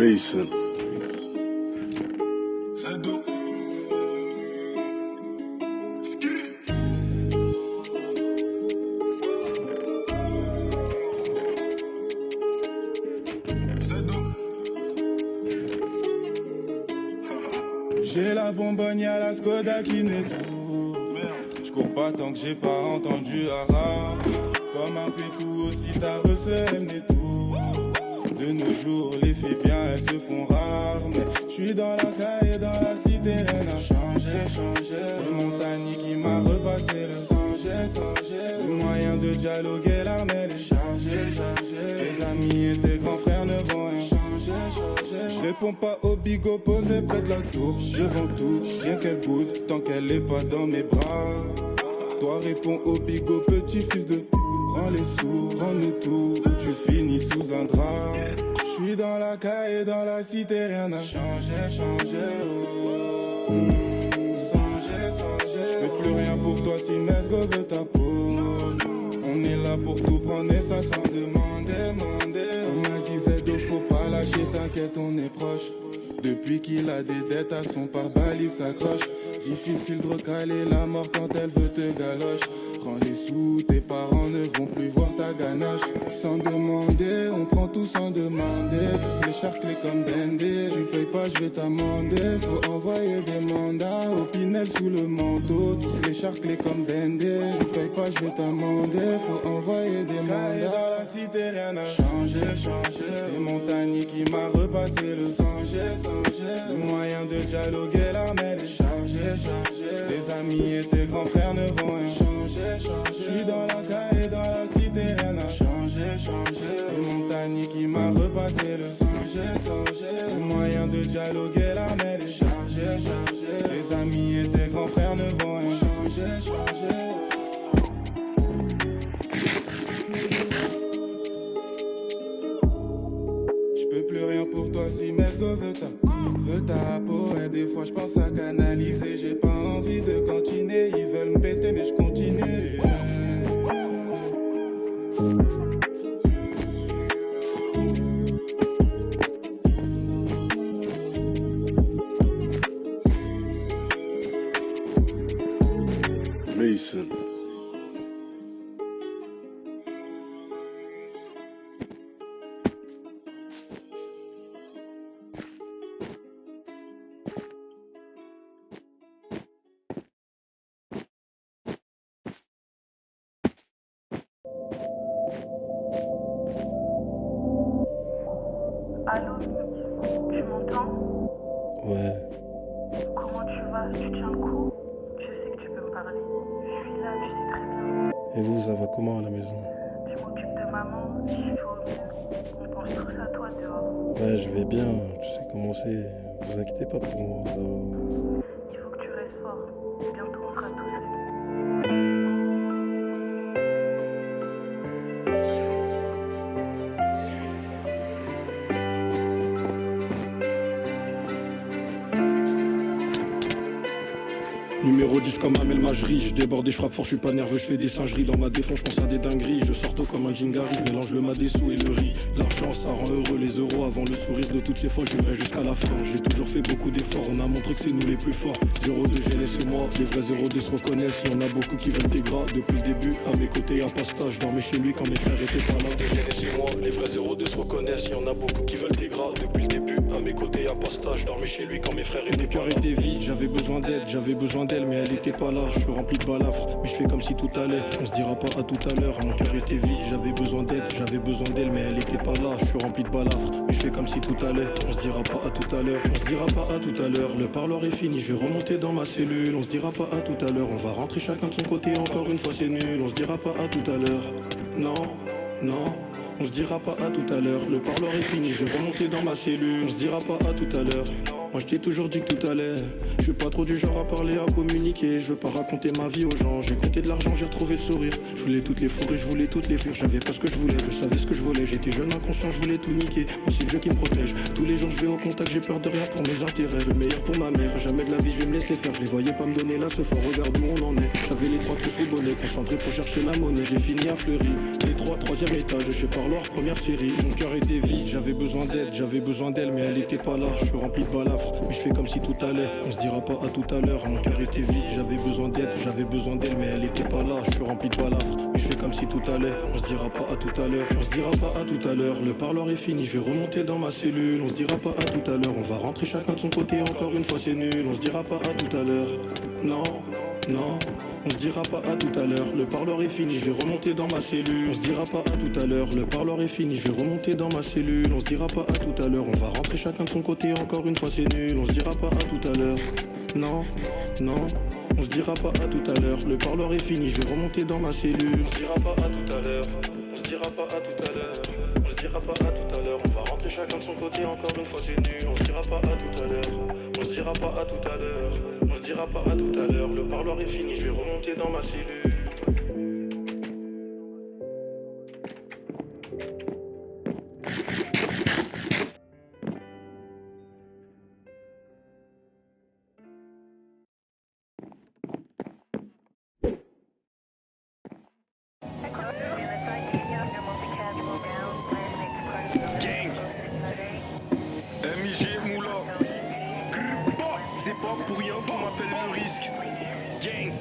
Mason. Sado. J'ai la bonbonne, y'a la Skoda qui nettoie. J'cours pas tant que j'ai pas entendu arabe. Comme un pétou aussi tard ce netto. De nos jours les filles bien elles se font rares. Mais j'suis dans la caille, dans la cité, rien n'a changé. C'est Montagny qui m'a repassé le sangé. Le moyen de dialoguer, l'arme elle est chargée. Tes amis et tes grands frères ne vont rien changer. Je réponds pas aux bigots posés près de la tour. Je vends tout, rien qu'elle boude, tant qu'elle est pas dans mes bras. Toi réponds aux bigots, petit fils de p***. Rends les sous, rends-nous tout, ou tu finis sous un drap. J'suis dans la caille, dans la cité, rien n'a changé. Oh. J'fais plus rien pour toi si Nesgo veut ta peau. On est là pour tout prendre et ça sans demander. On m'a dit Zedo, faut pas lâcher, t'inquiète, on est proche. Depuis qu'il a des dettes à son pare-balles, il s'accroche. Difficile de recaler la mort quand elle veut te galoche. Prends les sous, tes parents ne vont plus voir ta ganache. Sans demander, on prend tout sans demander. Tous les charclés comme Bendé. Je paye pas, je vais t'amender. Faut envoyer des mandats au Pinel sous le manteau. Tous les charclés comme Bendé. Je paye pas, je vais t'amender. Faut envoyer des mandats. Dans la cité, rien n'a changé. C'est Montagny qui m'a repassé le sangé. Le moyen de dialoguer, l'arme elle est chargée. Tes amis et tes grands frères ne vont rien changer. J'suis dans la caille, dans la cité, rien n'a changé. C'est Montagny qui m'a repassé le sangé. Le moyen de dialoguer, l'arme elle est chargée. Tes amis et tes grands frères ne vont rien changer. J'peux plus rien pour toi si Mesgo veut ta peau. Et des fois j'pense à canaliser. J'ai pas envie de continuer. Ils veulent me péter mais j'continue. Mason. Allô, tu m'entends? Ouais, Comment tu vas? Tu tiens le coup? Je sais que tu peux me parler. Je suis là, tu sais très bien. et vous, ça va comment à la maison? Je m'occupe de maman, j'y fais au mieux. On pense tous à toi dehors. Ouais, je vais bien, tu sais comment c'est. Vous inquiétez pas pour moi, ça va. Il faut que tu restes fort. Bientôt on sera tous réunis. Numéro 10 comme Amel Majri, je déborde et je frappe fort, je suis pas nerveux, je fais des singeries. Dans ma défense, je pense à des dingueries. Je sors tôt comme un Jingari, je mélange le madessou et le riz. L'argent ça rend heureux, les euros avant le sourire de toutes ces fois, je vivrai jusqu'à la fin. J'ai toujours fait beaucoup d'efforts, on a montré que c'est nous les plus forts. 0 de jeunesse et moi, les vrais 02 se reconnaissent. Y'en a beaucoup qui veulent des gras depuis le début. À mes côtés y'a pas stage, je dormais chez lui quand mes frères étaient pas là. De jeunesse et moi, les vrais 02 se reconnaissent. Y'en a beaucoup qui veulent des gras depuis le début. À mes côtés y'a pas stage, je dormais chez lui quand mes frères étaient pas là. Mon cœur était vide, j'avais besoin d'elle, mais elle était pas là. Je suis rempli de balafres, mais je fais comme si tout allait. On se dira pas à tout à l'heure, mon cœur était vide, j'avais besoin d'elle, mais elle était pas là. Je suis rempli de balafres, mais je fais comme si tout allait. On se dira pas à tout à l'heure, le parloir est fini, je vais remonter dans ma cellule. On se dira pas à tout à l'heure, on va rentrer chacun de son côté, encore une fois c'est nul. On se dira pas à tout à l'heure, non, on se dira pas à tout à l'heure. Le parloir est fini, je vais remonter dans ma cellule. On se dira pas à tout à l'heure, Moi je t'ai toujours dit que tout allait. Je suis pas trop du genre à parler, à communiquer. Je veux pas raconter ma vie aux gens. J'ai compté de l'argent, j'ai retrouvé le sourire. Je voulais toutes les fourrer, je voulais toutes les fuir. J'avais pas ce que je voulais, je savais ce que je voulais. J'étais jeune, inconscient, je voulais tout niquer. Moi c'est Dieu qui me protège. Tous les jours je vais au contact, j'ai peur de rien pour mes intérêts. Je veux le meilleur pour ma mère. Jamais de la vie je vais me laisser faire. Je les voyais pas me donner là ce fort. Regarde où on en est. J'avais les trois tous les bonnets, concentré pour chercher la monnaie. J'ai fini à Fleury. Les trois, troisième étage. Chez Parloir, première série. Mon cœur était vide, j'avais besoin d'aide, j'avais besoin d'elle, mais elle était pas là. Je suis rempli de balafres, mais je fais comme si tout allait. On se dira pas à tout à l'heure. Mon cœur était vide, j'avais besoin d'aide, j'avais besoin d'elle, mais elle était pas là. Je suis rempli de balafres, mais je fais comme si tout allait. On se dira pas à tout à l'heure, on se dira pas à tout à l'heure. Le parloir est fini, je vais remonter dans ma cellule. On se dira pas à tout à l'heure, on va rentrer chacun de son côté. Encore une fois c'est nul, on se dira pas à tout à l'heure. Non, non. On se dira pas à tout à l'heure, le parloir est fini, je vais remonter dans ma cellule. On se dira pas à tout à l'heure, le parloir est fini, je vais remonter dans ma cellule. On se dira pas à tout à l'heure, on va rentrer chacun de son côté, encore une fois c'est nul. On se dira pas à tout à l'heure, non, non. On se dira pas à tout à l'heure, le parloir est fini, je vais remonter dans ma cellule. On se dira pas à tout à l'heure, on se dira pas à tout à l'heure. On se dira pas à tout à l'heure, on va rentrer chacun de son côté, encore une fois c'est nul. On se dira pas à tout à l'heure, on se dira pas à tout à l'heure. On se dira pas à tout à l'heure, le parloir est fini, je vais remonter dans ma cellule. MIG Moula. C'est pas pour rien qu'on m'appelle le risque. Gang.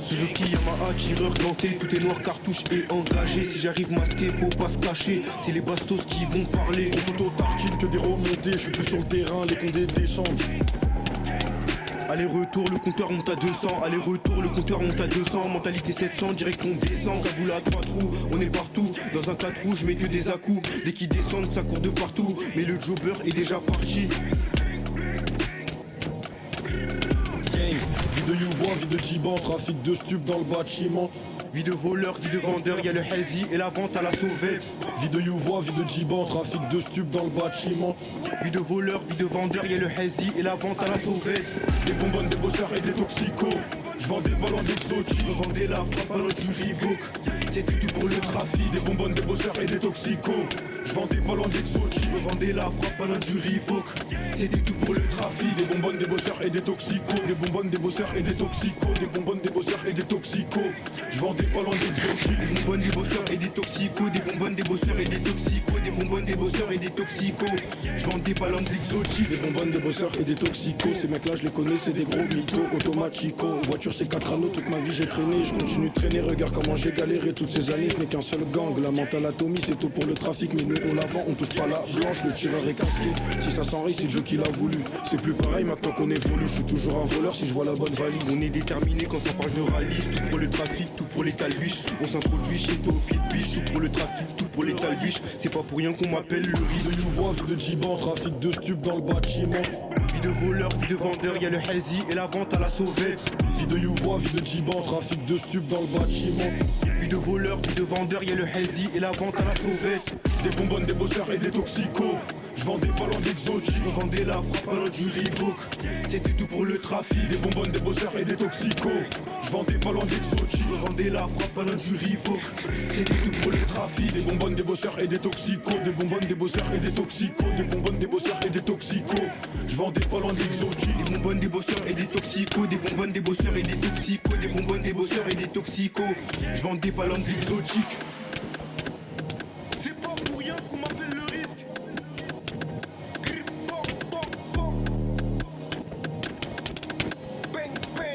Suzuki Yamaha, tireur ganté, tout est noir, cartouche et engagé. Si j'arrive masqué, faut pas se cacher, c'est les bastos qui vont parler. On photo tartine que des remontées, je suis plus sur le terrain, les condés descendent. Aller-retour, le compteur monte à 200. Aller-retour, le compteur monte à 200. Mentalité 700, direct on descend. Cagoule à 3 trous, on est partout. Dans un 4 roues, je mets que des à-coups. Dès qu'ils descendent, ça court de partout. Mais le jobber est déjà parti. Gang, vie de Youvois, vie de Djiban, trafic de stup dans le bâtiment. Vie de voleur, vie de vendeur, y'a le hazy et la vente à la sauvette. Vie de Youvois, vie de Djiban, trafic de stup dans le bâtiment. Vie de voleur, vie de vendeur, y'a le hazy et la vente à la sauvette. Des bonbonnes, des bosseurs et des toxicos. Je vends des ballons d'exotiques. Je revendais la frappe à l'autre du Reebok. C'était tout pour le trafic. Des bonbonnes, des bosseurs et des toxicos. Je vends des ballons d'exotiques. Je revendais la frappe à l'autre du Reebok. C'était tout pour le trafic. Des bonbonnes, des bosseurs et des toxicos. Des bonbonnes, des bosseurs et des toxicos. Des bonbonnes, des bosseurs et des toxicos. Je vends des ballons d'exotiques. Des bonbonnes, des bosseurs et des toxicos. Des bonbonnes, des bosseurs et des toxicos. Des bonbonnes, des bosseurs et des toxicos. Je vends des ballons d'exotiques. Des bonbonnes, des bosseurs et des toxicos. Ces mecs là je les connais, c'est des gros mythos. Automatico, voiture c'est 4 anneaux. Toute ma vie j'ai traîné, je continue de traîner. Regarde comment j'ai galéré toutes ces années. Je n'ai qu'un seul gang, la mentale atomie. C'est tout pour le trafic, mais nous on la vend. On touche pas la blanche, le tireur est casqué. Si ça s'enraye, c'est Dieu qui l'a voulu. C'est plus pareil maintenant qu'on évolue. Je suis toujours un voleur si je vois la bonne valise. On est déterminé quand ça parle de rallye. Tout pour le trafic, tout pour les talbiches. On s'introduit chez toi au pied de biche. Tout pour le trafic, tout pour les talbiches. C'est pas pour rien qu'on m'appelle le Vie riz. de Youvois, vie de Djiban, trafic de stup dans le bâtiment. Vie de voleur, vie de vendeur, y'a le hazy et la vente à la sauvette. Vie de Youvois, vie de Djiban, trafic de stup dans le bâtiment. Vie de voleur, vie de vendeur, y'a le hazy et la vente à la sauvette. Des bonbonnes, des bosseurs et des toxicos. Je vends des ballons d'exotiques. Je revendais la frappe à l'autre du Reebok. C'était tout pour le trafic. Des bonbonnes, des bosseurs et des toxicos. Je vends des ballons d'exotiques. Je revendais la frappe à l'autre du Reebok. C'était tout pour le trafic. Des bonbonnes, des bosseurs et des toxicos. Des bonbonnes, des bosseurs et des toxicos. Des bonbonnes, des bosseurs et des toxicos. Je vends des ballons d'exotiques. Des bonbonnes, des bosseurs et des toxicos. Des bonbonnes, des bosseurs et des toxicos. Des bonbonnes, des bosseurs et des toxicos. Je vends des ballons d'exotiques. C'est pas pour rien qu'on m'appelle le risque. Bang, bang.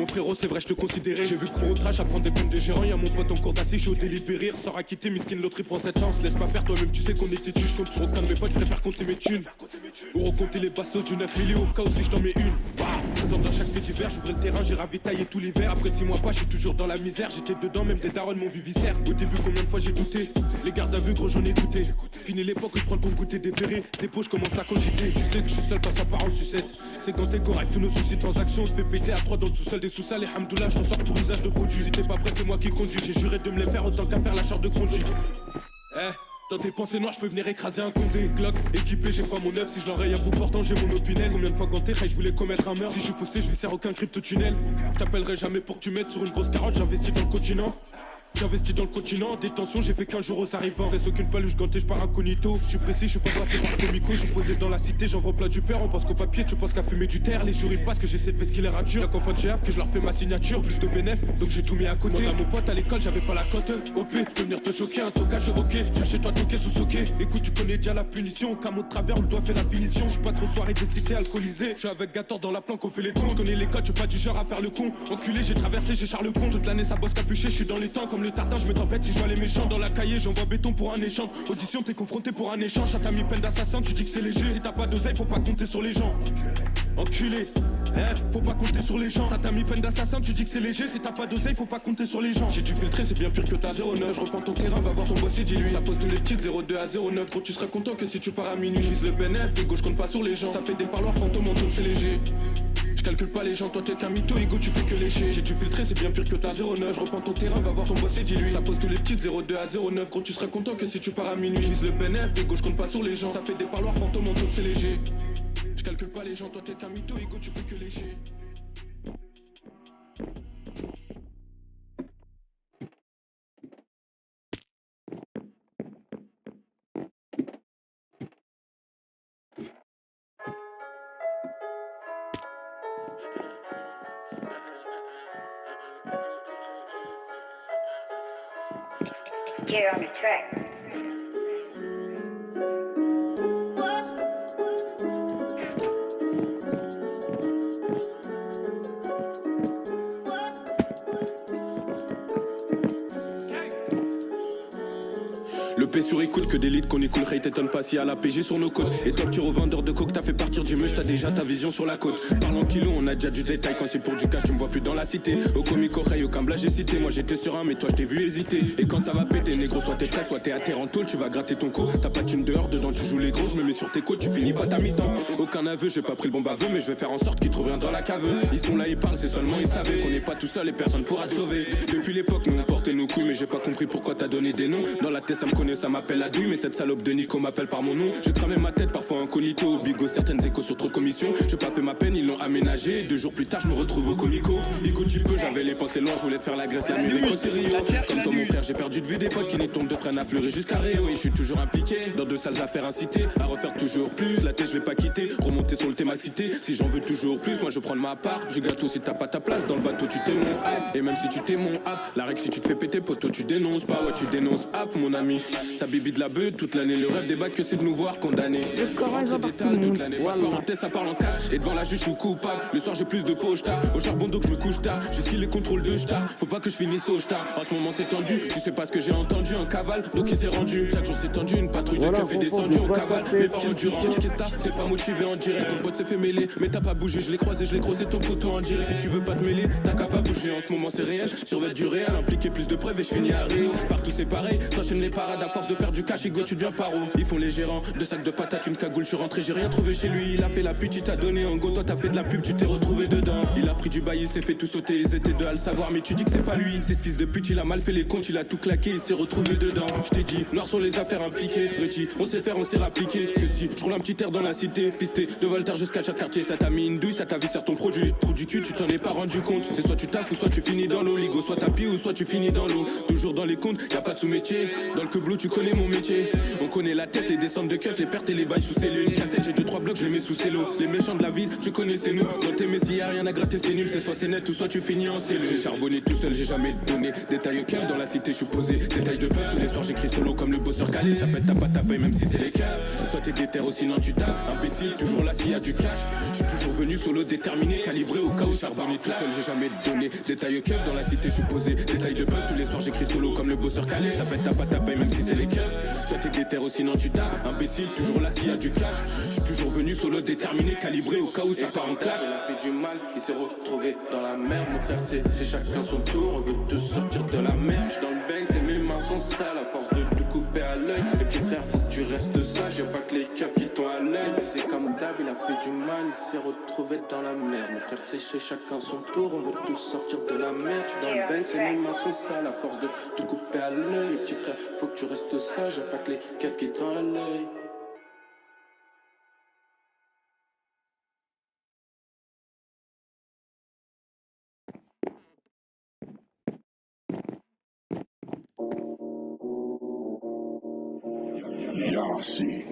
mon frérot, c'est vrai, je te considérais. J'ai vu que pour au trash, apprendre des peines de gérant. Y'a mon pote en cours d'assis, chaud délibéré. Ressort à quitter, miskin, l'autre il prend cette chance. Laisse pas faire toi-même, tu sais qu'on était tu. Je compte sur aucun de mes potes, je préfère compter mes thunes. Ou recompter les bastos du 9 millions, au cas où si je t'en mets une. Présent dans chaque fait divers, j'ouvrais le terrain, j'ai ravitaillé tous les verres. Après 6 mois pas, je suis toujours dans la misère. J'étais dedans, même des darons m'ont vu viscère. Au début, combien de fois j'ai douté. Les gardes à vue, gros, j'en ai douté. Fini l'époque où je prends ton goûter déféré. Des pots, je commence à cogiter. Tu sais que je suis seul quand ça part en sucette. C'est quand t'es correct, tous nos soucis, transactions. On se fait péter à 3 dans le sous-sol des sous-sols. Et hamdoullah, je ressors pour usage de produit. Si t'es pas prêt, c'est moi qui conduis. J'ai juré de me les faire autant qu'à faire la charte de conduite. Dans tes pensées noires, je peux venir écraser un condé. Glock, équipé, j'ai pas mon œuf. Si je l'enraye un bout portant, j'ai mon opinel. Combien de fois ganté, je voulais commettre un meurtre. Si je suis posté, je vais serre aucun crypto-tunnel. T'appellerai jamais pour que tu mettes sur une grosse carotte. J'investis dans le continent. J'investis dans le continent, détention, j'ai fait 15 jours aux arrivants. Reste aucune paluche gantée, je pars incognito. Je suis précis, je suis pas passé par comico. Je suis posé dans la cité, j'envoie plat du père. On pense qu'au papier, tu penses qu'à fumer du terre. Les jours ils passent que j'essaie de vesquiller les ratures. Y'a qu'en fin de GF que je leur fais ma signature. Plus de bénéf, donc j'ai tout mis à côté. À mon pote à l'école, j'avais pas la cote. OP, je peux venir te choquer, un tocage ok. J'achète-toi toqué sous soqué. Écoute, tu connais déjà la punition. Camo de travers, on doit faire la finition. Je suis pas trop soirée des cités alcoolisées. Je suis avec Gator dans la planque, on fait les cons. Je connais les codes, je suis pas du genre à faire le con. Enculé, j'ai traversé, j'ai Charles Pont. Toute l'année, ça bosse capuché, je suis dans les temps comme le tartin, je me tempête. Si je vois les méchants dans la cahier, j'envoie béton pour un échange. Audition, t'es confronté pour un échange. T'as mis peine d'assassin, tu dis que c'est léger. Si t'as pas d'oseille, faut pas compter sur les gens. Enculé, faut pas compter sur les gens. Ça t'a mis peine d'assassin, tu dis que c'est léger. Si t'as pas d'oseille, faut pas compter sur les gens. J'ai dû filtrer, c'est bien pur que t'as 09. Je reprends ton terrain, va voir ton boss et dis-lui. Ça pose tous les petites 02 à 09. Gros, tu serais content que si tu pars à minuit. Je vise le bénéf, et gauche compte pas sur les gens. Ça fait des parloirs fantômes, en c'est léger. Je calcule pas les gens, toi t'es qu'un mytho, ego tu fais que lécher. J'ai dû filtrer, c'est bien pur que t'as 09. Je reprends ton terrain, va voir ton boss et dis-lui. Ça pose tous les petites 02 à 09. Gros, tu serais content que si tu pars à minuit. Je vise le bénéf, ego je compte pas sur les gens. Ça fait des parloirs fantômes, en c'est léger. Je calcule pas les gens, toi t'es qu'un mytho, ego tu fais que lécher. It's Jay on the track. Le P sur écoute que des leads qu'on écoule, Ray t'étonne pas si à la PG sur nos côtes. Et toi tu revendeur de coke, t'as fait partir du meuche, t'as déjà ta vision sur la côte. Parlant kilo, on a déjà du détail, quand c'est pour du cash tu me vois plus dans la cité. Au comico Ray, aucun blague j'ai cité, moi j'étais sur un mais toi je t'ai vu hésiter. Et quand ça va péter négro, soit t'es prêt, soit t'es à terre en tôle, tu vas gratter ton co. T'as pas d'une dehors, dedans tu joues les gros, je me mets sur tes côtes, tu finis pas ta mi-temps. Aucun aveu, j'ai pas pris le bon baveux, mais je vais faire en sorte qu'ils trouvent rien dans la cave. Ils sont là, ils parlent, c'est seulement ils savaient qu'on n'est pas tout seul et personne pourra te sauver. Depuis l'époque, nous on portait nos couilles, mais j'ai pas compris pourquoi t'as donné des noms. Dans la tête ça me connaît, ça m'appelle Adu, mais cette salope de Nico m'appelle par mon nom. J'ai cramé ma tête, parfois incognito. Bigo, certaines échos sur trop de commissions. J'ai pas fait ma peine, ils l'ont aménagé. 2 jours plus tard, je me retrouve au comico. Igo, tu peux, j'avais les pensées loin, je voulais faire la graisse, la nuit, c'est Rio. Comme toi, mon frère, j'ai perdu de vue des potes qui n'y tombent de freine à fleurir jusqu'à Réo. Et je suis toujours impliqué dans de sales affaires incitées à refaire toujours plus. La tête, je l'ai pas quitté, remonter sur le thème cité. Si j'en veux toujours plus, moi je prends de ma part. Du gâteau, si t'as pas ta place dans le bateau, tu t'es mon app. Et même si tu t'es mon app, la règle, si tu te fais péter, poteau, tu dénonces pas. Ouais, tu dénonces app, mon ami. Ça bibi de la beuh toute l'année, le rêve des bacs que c'est de nous voir condamnés. Je rentre d'étal toute l'année, pas de parenthèse, ça parle en cash. Et devant la juge, je suis coupable. Le soir, j'ai plus de poche tard. Au charbon, donc je me couche tard. J'esquive les contrôles de star. Faut pas que je finisse au star. En ce moment, c'est tendu. Tu sais pas ce que j'ai entendu en cavale, donc il s'est rendu. Chaque jour, c'est tendu. Une patrouille de keufs est descendue en cavale. Mais pas endurant. Qu'est-ce que t'es pas motivé en direct. Ton pote s'est fait mêler, mais t'as pas bougé. Je l'ai croisé, ton poteau en direct. Si tu veux pas te mêler, t'as qu'à pas bouger. En ce moment, c'est réel. Survêt du réel, impliqué plus de preuves et je finis à Réo. Partout, c'est pareil. T'enchaînes les parades à force de faire du cash. Ego, tu deviens paro. Ils font les gérants. 2 sacs de patates, une cagoule, je suis rentré, j'ai rien trouvé chez lui. Il a fait la pute, il t'a donné en go, toi t'as fait de la pub, tu t'es retrouvé dedans. Il a pris du bail, il s'est fait tout sauter, ils étaient deux à le savoir, mais tu dis que c'est pas lui. C'est ce fils de pute, il a mal fait les comptes, il a tout claqué, il s'est retrouvé dedans. Je t'ai dit, noir sur les affaires impliquées, Reti, on sait faire, on s'est rappliqué. Que si, je roule un petit air dans la cité, pisté, de Voltaire jusqu'à chaque quartier, ça t'a mis une douille, ça t'a vissé ton produit. Trou du cul, tu t'en es pas rendu compte. C'est soit tu taffes ou soit tu finis dans l'eau, ligo, soit tapis ou soit tu finis dans l'eau. Toujours dans les comptes, y'a pas de sous-métier. Dans le queblot, tu connais mon métier. On connaît la tête, les descentes de keuf, les pertes et les bails sous cellule. Une cassette, j'ai 2-3 blocs, je les mets sous cello. Les méchants de la ville, tu connais c'est nous. Dans tes messies, y'a rien à gratter, c'est nul. C'est soit c'est net ou soit tu finis en cellule. J'ai charbonné tout seul, j'ai jamais donné. Détail au cœur, dans la cité, je suis posé. Détail de peur, tous les soirs j'écris solo comme le bosseur calé. Ça pète ta paye, même si c'est les cœurs. Soit t'es déter ou sinon tu tapes. Imbécile, toujours là s'il y a du cash. Je suis toujours venu solo déterminé, calibré au cas où charbonné tout seul, j'ai jamais donné. Détail au cœur, dans la cité, je suis posé. Détail de peur, tous les soirs j'écris solo comme le bosseur calé. Ça pète ta paye, même si c'est les keufs. Soit t'es déter ou sinon tu tapes. Imbécile, toujours là s'il y a du cash. Je suis toujours venu solo déterminé, calibré au cas où ça part en clash. Il a fait du mal, il s'est retrouvé dans la merde. Mon frère, c'est chacun son tour, on veut te sortir de la merde. J'suis dans le bang, c'est mes mains sont sales, à force de te couper à l'œil. Les petits frères, faut que tu restes sage, y'a pas que les keufs qui t'ont à l'œil. C'est comme d'hab, il a fait du mal, il s'est retrouvé dans la merde. Mon frère, c'est chacun son tour, on veut te sortir de la merde. J'suis dans le bang, c'est mes mains sont sales, à force de te couper à l'œil. Les petits frères, faut que tu restes sage, y'a pas que les keufs qui t'ont à l'œil. Y'all see.